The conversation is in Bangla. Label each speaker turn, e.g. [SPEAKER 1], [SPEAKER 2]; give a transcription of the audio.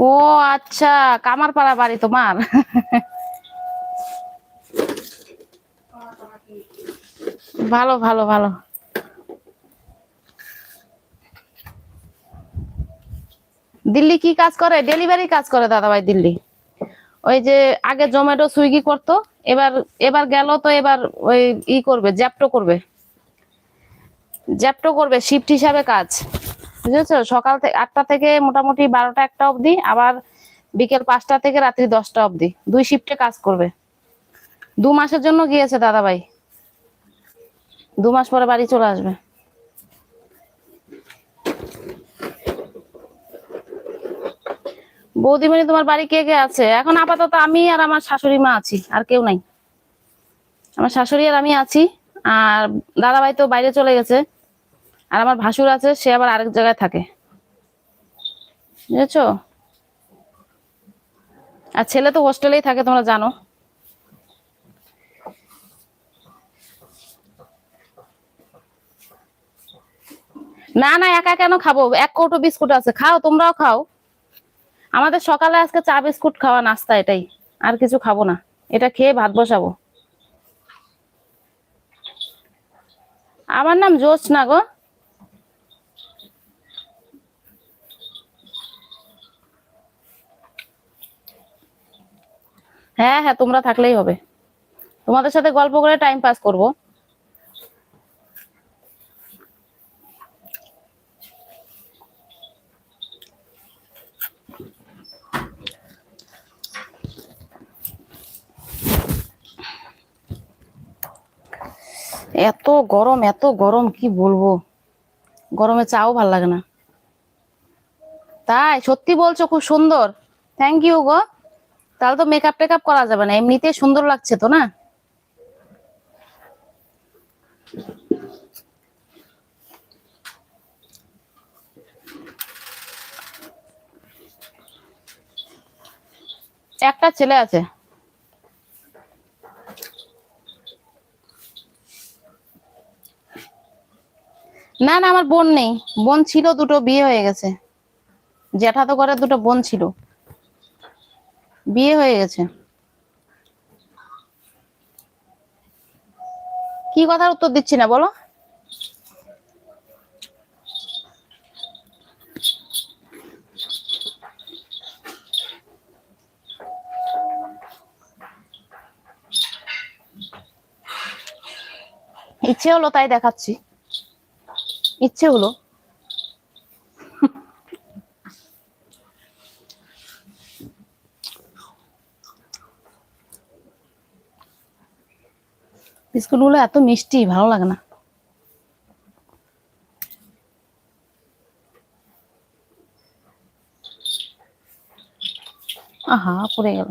[SPEAKER 1] ও আচ্ছা, কামারপাড়া বাড়ি তোমার? ভালো ভালো ভালো। দিল্লি কি কাজ করে? ডেলিভারি কাজ করে দাদাভাই দিল্লি। ওই যে আগে জোম্যাটো সুইগি করতো, এবার এবার গেল তো এবার ওই ই করবে, জ্যাপটো করবে। জ্যাপটো করবে, শিফট হিসাবে কাজ, বুঝেছো? সকাল থেকে 8টা থেকে মোটামুটি 12টা 1টা অবধি, আবার বিকেল 5টা থেকে রাত্রি 10টা অবধি, 2 শিফটে কাজ করবে। 2 মাসের জন্য গিয়েছে দাদাভাই, 2 মাস পরে বাড়ি চলে আসবে। বৌদিমণি, তোমার বাড়ি কে কে আছে এখন? আপাতত আমি আর আমার শাশুড়ি মা আছি, আর কেউ নাই। আমার শাশুড়ি আর আমি আছি। আর দাদাভাই তো বাইরে চলে গেছে। আর আমার ভাসুর আছে, সে আবার আরেক জায়গায় থাকে, বুঝেছো? আর ছেলে তো হোস্টেলেই থাকে, তোমরা জানো। না না, একা কেন খাবো? 1 কৌটো বিস্কুট আছে, খাও, তোমরাও খাও। আমাদের সকালে আজকে চা বিস্কুট খাওয়া নাস্তা, এটাই। আর কিছু খাবো না। এটা খেয়ে ভাত বসাবো। আমার নাম জোৎস্না গো। হ্যাঁ হ্যাঁ, তোমরা থাকলেই হবে। তোমাদের সাথে গল্প করে টাইম পাস করব। এত গরম, এত গরম, কি বলবো। গরমে চাও ভাল লাগে না। তাই? সত্যি বলছো? খুব সুন্দর। থ্যাংক ইউ গো। তাহলে তো মেকআপ টেকআপ করা যাবে না, এমনিতেই সুন্দর লাগছে তো, না? একটা ছেলে আছে। না না, আমার বোন নেই। বোন ছিল, দুটো বিয়ে হয়ে গেছে। জ্যাঠাতো করে দুটো বোন ছিল, বিয়ে হয়ে গেছে। কি কথার উত্তর দিচ্ছি না বলো? ইচ্ছে হলো তাই দেখাচ্ছি। ইচ্ছে হলো। বিস্কুট গুলো এত মিষ্টি, ভালো লাগে না। আহা, পড়ে গেল।